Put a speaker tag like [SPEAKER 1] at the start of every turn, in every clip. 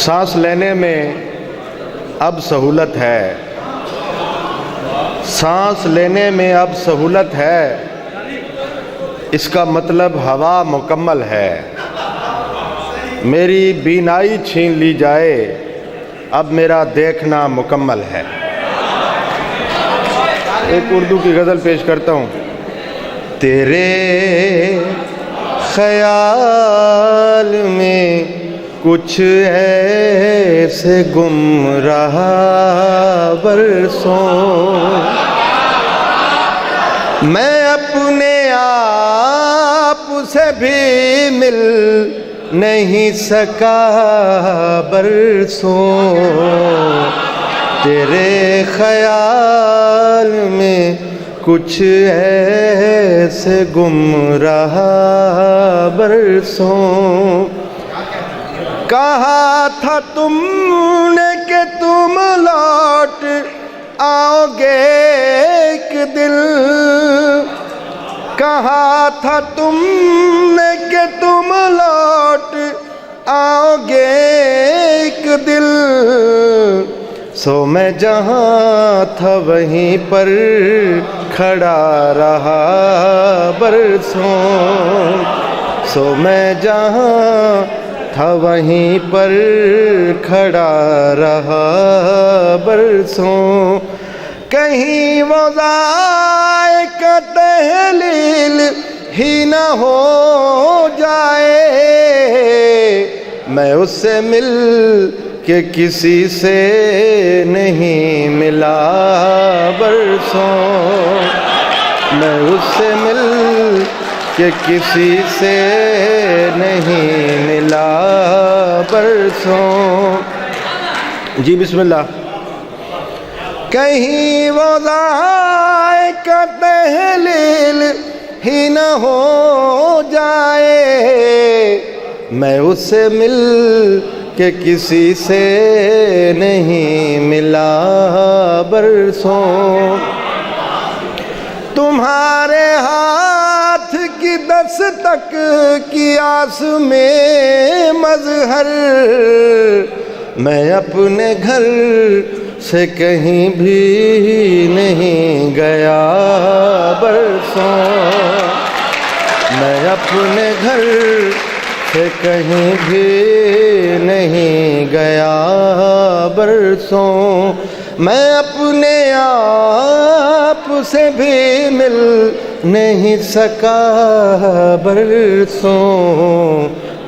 [SPEAKER 1] सांस लेने में अब सहूलत है, सांस लेने में अब सहूलत है, इसका मतलब हवा मुकम्मल है। मेरी बीनाई छीन ली जाए, अब मेरा देखना मुकम्मल है। एक उर्दू की गज़ल पेश करता हूँ। तेरे ख़याल में कुछ ऐसे गुम रहा बरसों, मैं अपने आप से भी मिल नहीं सका बरसों। तेरे ख़याल में कुछ ऐसे गुम रहा बरसों। कहा था तुमने कि तुम लौट आओगे एक दिन, कहा था तुमने कि तुम लौट आओगे एक दिन। सो मैं जहाँ था वहीं पर खड़ा रहा बरसों। सो मैं जहाँ था वहीं पर खड़ा रहा बरसों। कहीं वो ज़ायक़ा तहलील ही न हो जाए, मैं उससे मिल के किसी से नहीं मिला बरसों। मैं उससे मिल के किसी से नहीं मिला बरसों। जी बिस्मिल्लाह। कहीं वो ज़ायक़ा तहलील ही न हो जाए, मैं उससे मिल के किसी से नहीं मिला बरसों। तुम्हारे हाथ की दस्तक की आस में मज़हर, मैं अपने घर से कहीं भी नहीं गया बरसों। मैं अपने घर से कहीं भी नहीं गया बरसों। मैं अपने आप से भी मिल नहीं सका बरसों।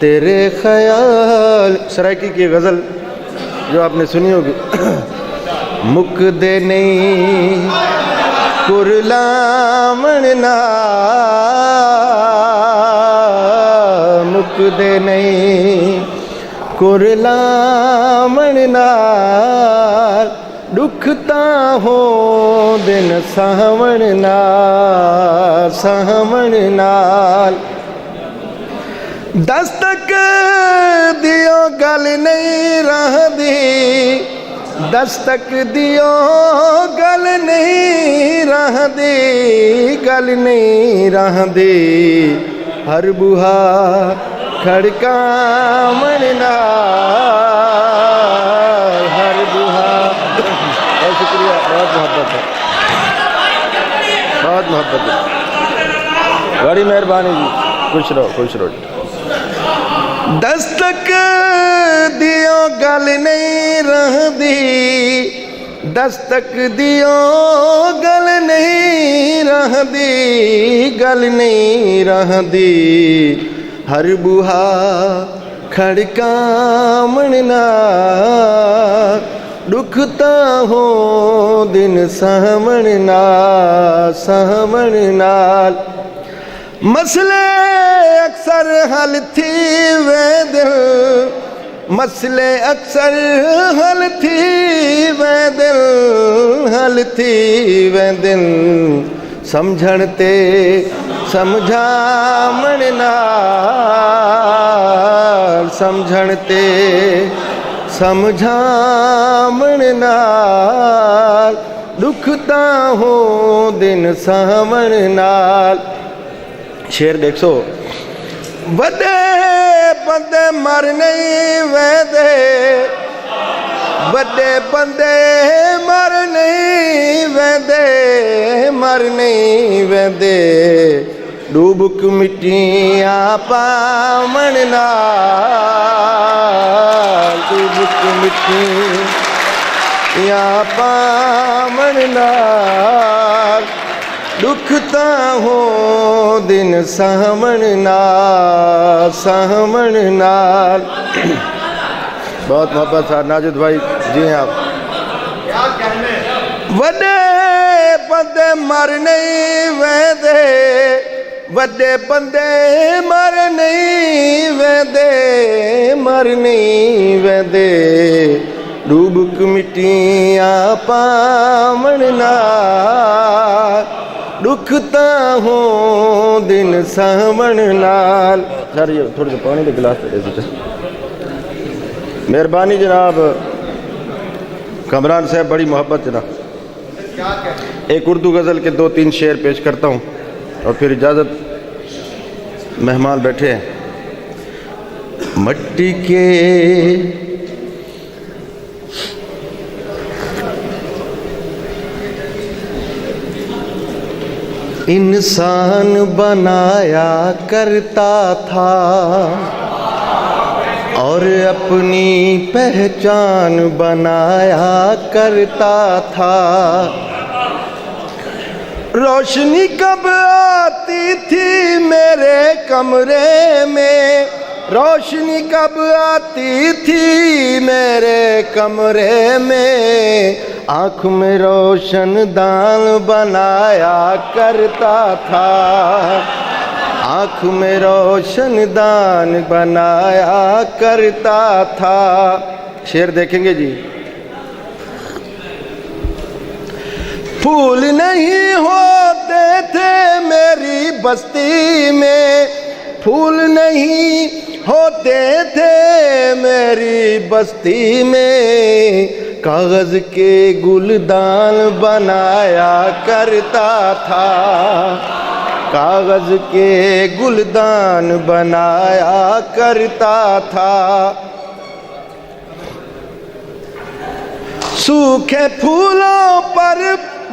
[SPEAKER 1] तेरे ख़याल। सराइकी की गज़ल जो आपने सुनी होगी। मुक दे नहीं कुरलामण ना, मुक दे नहीं कुरलामण नाल, दुखता हो दिन सावण नाल, सावण नाल। दस्तक दियो गल नहीं रहदी, दस्तक दियो गल नहीं रहदी, गल नहीं रहदी। हर बुहा खड़कावण नाल, हर बुहा। बहुत शुक्रिया, बहुत मोहब्बत है, बहुत मोहब्बत है, बड़ी मेहरबानी जी। खुश रहो, खुश रहो। दस्तक दियो गल नहीं रहदी, दस्तक दियो गल नहीं रहदी, गल नहीं रहदी। हर बुहा खड़कावण नाल, दुखता हो दिन सावण नाल, सावण नाल। मसले अक्सर हल थी वे दिल, मसले अक्सर हल थी वे दिल, हल थी वे दिल। समझण ते समझावण नाल, समझण ते समझावण नाल। दुखता हो दिन सावण नाल। शेर देखो। वदे बंदे मर नहीं वैदे, वड्डे बंदे मर नहीं वेंदे, मर नहीं वेंदे, डूबक मिट्टियां पावण नाल, डूबक मिट्टियां पावण नाल, दुख तां हो दिन सहमण नाल, सहमण नाल। बहुत मोहब्बत साथ नाजिद भाई जी हैं आप। वड्डे बंदे मर नहीं वेंदे, वड्डे बंदे मर नहीं वेंदे, मर नहीं वेंदे, डूबक मिट्टियां पावण नाल, दुख तां हो दिन सहमण नाल। सर ये थोड़े से पानी के गिलास दे दीजिए। मेहरबानी जनाब। कमरान साहब बड़ी मोहब्बत जनाब। एक उर्दू गज़ल के 2-3 शेर पेश करता हूँ और फिर इजाज़त, मेहमान बैठे हैं। मट्टी के इंसान बनाया करता था और अपनी पहचान बनाया करता था। रोशनी कब आती थी मेरे कमरे में, रोशनी कब आती थी मेरे कमरे में, आँख में रोशन दान बनाया करता था, आँख में रोशन दान बनाया करता था। शेर देखेंगे जी। फूल नहीं होते थे मेरी बस्ती में, फूल नहीं होते थे मेरी बस्ती में, कागज़ के गुलदान बनाया करता था, कागज़ के गुलदान बनाया करता था। सूखे फूलों पर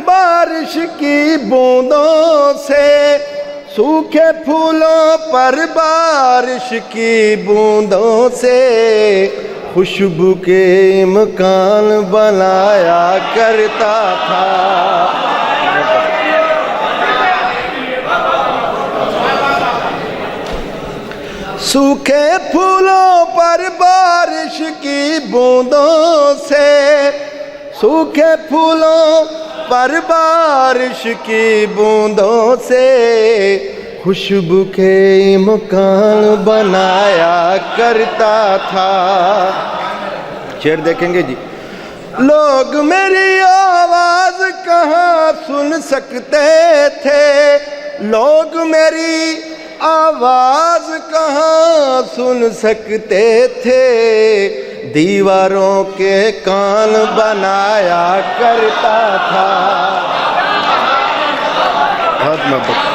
[SPEAKER 1] बारिश की बूंदों से, सूखे फूलों पर बारिश की बूंदों से, खुशबू के मकान बनाया करता था। सूखे फूलों पर बारिश की बूंदों से, सूखे फूलों पर बारिश की बूंदों से, खुशबू के मकान बनाया करता था। शेर देखेंगे जी। लोग मेरी आवाज़ कहाँ सुन सकते थे, लोग मेरी आवाज़ कहाँ सुन सकते थे, दीवारों के कान बनाया करता था। बहुत मोहब्बत।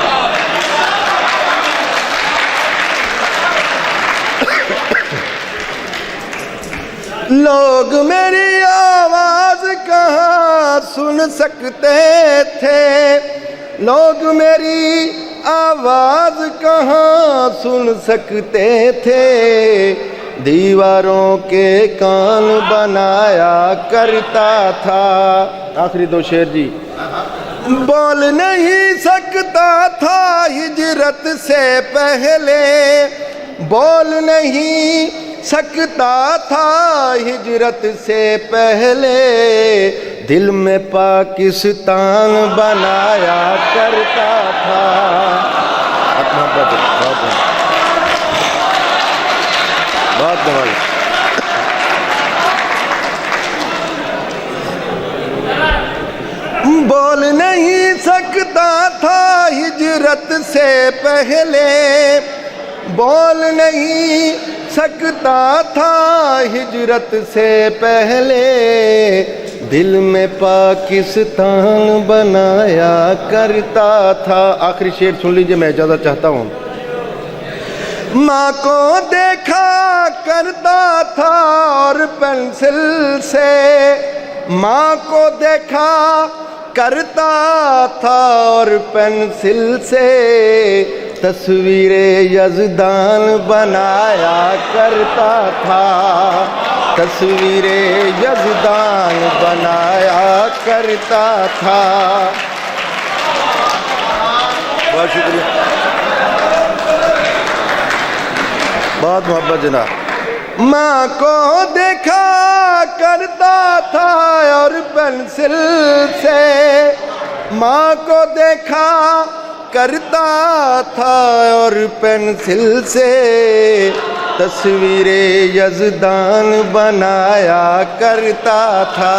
[SPEAKER 1] लोग मेरी आवाज़ कहाँ सुन सकते थे, लोग मेरी आवाज़ कहाँ सुन सकते थे, दीवारों के कान बनाया करता था। आखिरी 2 शेर जी। बोल नहीं सकता था हिजरत से पहले, बोल नहीं सकता था हिजरत से पहले, दिल में पाकिस्तान बनाया करता था। बहुत कमाल। बोल नहीं सकता था हिजरत से पहले, बोल नहीं सकता था हिजरत से पहले, दिल में पाकिस्तान बनाया करता था। आखिरी शेर सुन लीजिए, मैं इजाज़त चाहता हूँ। माँ को देखा करता था और पेंसिल से, माँ को देखा करता था और पेंसिल से तस्वीरें यज़दान बनाया करता था, तस्वीरें यज़दान बनाया करता था. बहुत शुक्रिया, बहुत मोहब्बत जनाब. माँ को देखा करता था और पेंसिल से, माँ को देखा करता था और पेंसिल से तस्वीरें यज़दान बनाया करता था,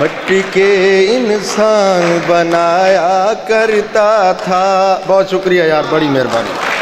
[SPEAKER 1] मट्टी के इंसान बनाया करता था. बहुत शुक्रिया यार, बड़ी मेहरबानी.